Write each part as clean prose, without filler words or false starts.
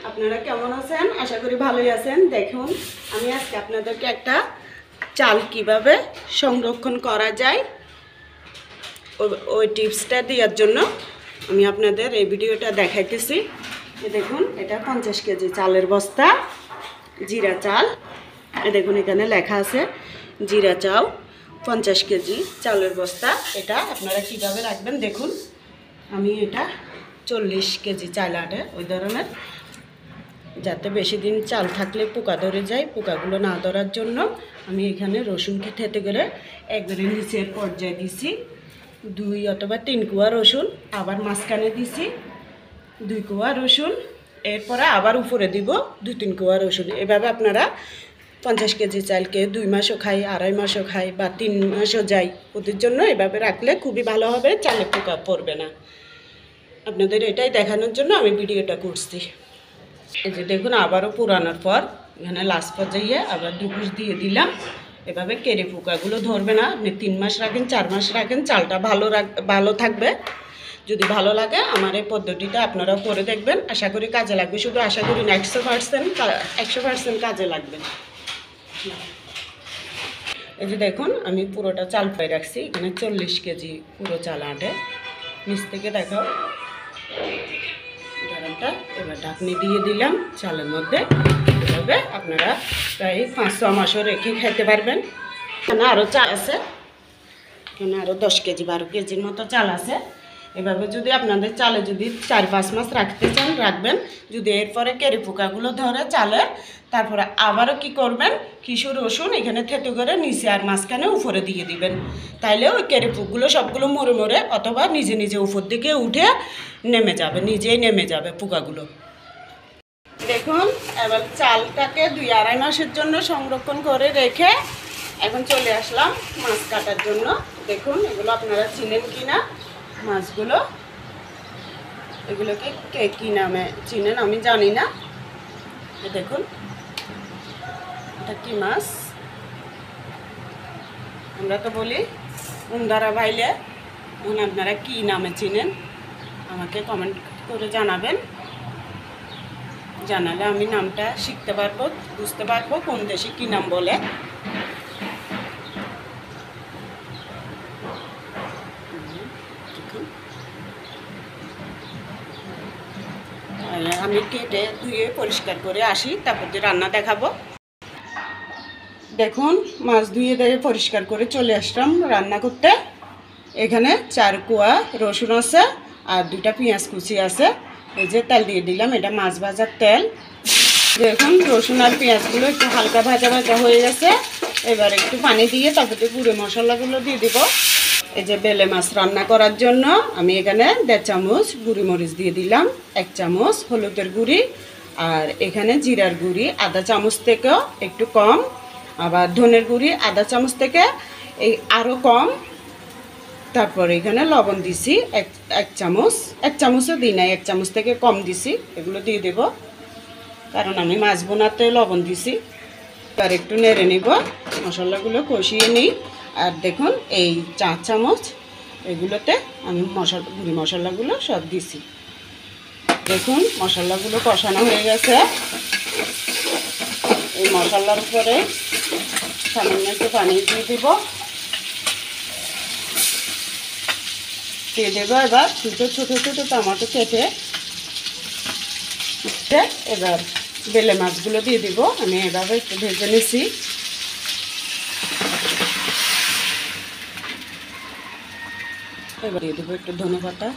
আপনারা কেমন আছেন? আশা করি ভালোই আছেন। দেখুন আমি আজকে আপনাদেরকে একটা চাল কিভাবে সংরক্ষণ করা যায় ওই টিপসটা দেওয়ার জন্য আমি আপনাদের এই ভিডিওটা দেখাইতেছি। দেখুন এটা 50 কেজি চালের বস্তা, জিরা চাল। দেখুন এখানে লেখা আছে জিরা চাল 50 কেজি চালের বস্তা। এটা আপনারা কিভাবে রাখবেন দেখুন। আমি এটা 40 কেজি চাল আটে ওই ধরনের, যাতে বেশি দিন চাল থাকলে পোকা ধরে যায়, পোকাগুলো না ধরার জন্য আমি এখানে রসুনকে থেতে করে একবারে নিচের পর্যায়ে দিছি 2 অথবা 3 কোয়া রসুন, আবার মাঝখানে দিছি 2 কোয়া রসুন, এরপরে আবার উপরে দিব 2-3 কোয়া রসুন। এভাবে আপনারা 50 কেজি চালকে 2 মাসও খাই, 2.5 মাসও খাই বা 3 মাসও যায়, ওদের জন্য এভাবে রাখলে খুবই ভালো হবে, চালে পোকা পড়বে না। আপনাদের এটাই দেখানোর জন্য আমি ভিডিওটা করছি। এই যে দেখুন আবারও পুরানোর পর এখানে লাস্ট পর্যায়ে আবার 2 পিস দিয়ে দিলাম। এভাবে কেড়ে পোকাগুলো ধরবে না। আপনি 3 মাস রাখেন, 4 মাস রাখেন, চালটা ভালো থাকবে। যদি ভালো লাগে আমার এই পদ্ধতিটা আপনারাও করে দেখবেন, আশা করি কাজে লাগবে। শুধু আশা করি না, 100% কাজে লাগবে। এই যে দেখুন আমি পুরোটা চাল পাই রাখছি, এখানে 40 কেজি পুরো চাল আটে। নিচ থেকে দেখাও ডালটা। এবার ঢাকনি দিয়ে দিলাম চালের মধ্যে। এভাবে আপনারা প্রায় 5-6 মাসও রেখে খেতে পারবেন। এখানে আরও চাল আছে, এখানে আরও 10 কেজি 12 কেজির মতো চাল আছে। এভাবে যদি আপনাদের চালে যদি 4-5 মাস রাখতে চান রাখবেন। যদি এরপরে কেরি পোকাগুলো ধরে চালে, তারপরে আবারও কি করবেন, কিছু রসুন এখানে থেতো করে নিচে আর মাঝখানে উপরে দিয়ে দিবেন। তাইলে ওই কেরি পোকগুলো সবগুলো মরে মরে অথবা নিজে নিজে উপর দিকে উঠে নেমে যাবে, নিজেই নেমে যাবে পোকাগুলো। দেখুন এবার চালটাকে 2-2.5 মাসের জন্য সংরক্ষণ করে রেখে এখন চলে আসলাম মাছ কাটার জন্য। দেখুন এগুলো আপনারা চিনেন কি না মাছগুলো, এগুলোকে কে কী নামে চিনেন আমি জানি না। দেখুন এটা কি মাছ, আমরা তো বলি উন্দারা ভাইলে। এখন আপনারা কী নামে চিনেন আমাকে কমেন্ট করে জানাবেন। জানালে আমি নামটা শিখতে পারবো, বুঝতে পারবো কোন দেশে কী নাম বলে। আমি কেটে ধুয়ে পরিষ্কার করে আসি, তারপর যে রান্না দেখাবো। দেখুন মাছ ধুয়ে দিয়ে পরিষ্কার করে চলে আসলাম রান্না করতে। এখানে 4 কোয়া রসুন আছে আর 2টা পেঁয়াজ কুচি আছে। এই যে তেল দিয়ে দিলাম, এটা মাছ ভাজার তেল। দেখুন রসুন আর পেঁয়াজগুলো একটু হালকা ভাজা ভাজা হয়ে গেছে। এবার একটু পানি দিয়ে তারপরে গুঁড়ো মশলাগুলো দিয়ে দিব। এই যে বেলে মাছ রান্না করার জন্য আমি এখানে 1.5 চামচ গুঁড়ি মরিচ দিয়ে দিলাম, 1 চামচ হলুদের গুঁড়ি, আর এখানে জিরার গুঁড়ি আধা চামচ থেকেও একটু কম, আবার ধনের গুঁড়ি আধা চামচ থেকে এই আরও কম। তারপর এখানে লবণ দিছি 1 চামচ, 1 চামচও দিই নাই, 1 চামচ থেকে কম দিছি। এগুলো দিয়ে দেব কারণ আমি মাছ বোনাতে লবণ দিছি। আর একটু নেড়ে নিব, মশলাগুলো কষিয়ে নিই। আর দেখুন এই 4 চামচ এগুলোতে আমি গুঁড়ি মশলাগুলো সব দিছি। দেখুন মশলাগুলো কষানো হয়ে গেছে। এই মশলার উপরে সামান্য একটু পানি দিয়ে দেব। এবার ছোটো ছোটো টমেটো কেটে এবার বেলে মাছগুলো দিয়ে দিব। আমি এভাবে একটু ভেজে নিছি। এবার দিয়ে দেবো একটু ধনেপাতা।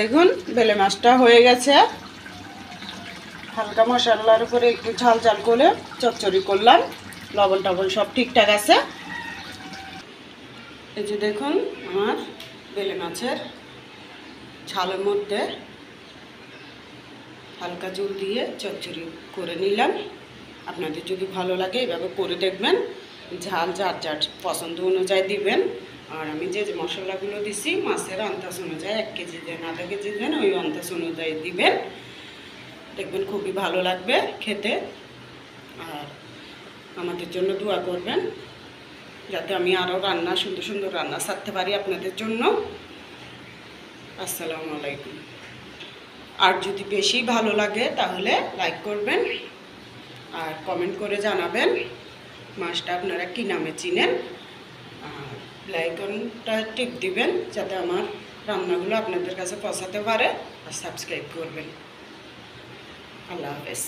দেখুন বেলে মাছটা হয়ে গেছে। হালকা মশলার উপরে একটু ঝাল ঝাল করে চচ্চড়ি করলাম, লবণ টবণ সব ঠিকঠাক আছে। এই যে দেখুন আমার বেলে মাছের ঝালের মধ্যে হালকা জল দিয়ে চচ্চড়ি করে নিলাম। আপনাদের যদি ভালো লাগে এভাবে করে দেখবেন, ঝাল যার যার পছন্দ অনুযায়ী দিবেন। আর আমি যে মশলাগুলো দিছি মাছের আন্দাজ অনুযায়ী 1 কেজি দেন, আধা কেজি দেন, ওই আন্দাজ অনুযায়ী দিবেন। দেখবেন খুবই ভালো লাগবে খেতে। আর আমাদের জন্য দোয়া করবেন যাতে আমি আরও সুন্দর সুন্দর রান্না ছাড়তে পারি আপনাদের জন্য। আসসালামু আলাইকুম। আর যদি বেশি ভালো লাগে তাহলে লাইক করবেন আর কমেন্ট করে জানাবেন মাছটা আপনারা কী নামে চিনেন। আর লাইকনটা টিপ দিবেন যাতে আমার রান্নাগুলো আপনাদের কাছে পৌঁছাতে পারে, আর সাবস্ক্রাইব করবেন। আল্লাহ হাফেজ।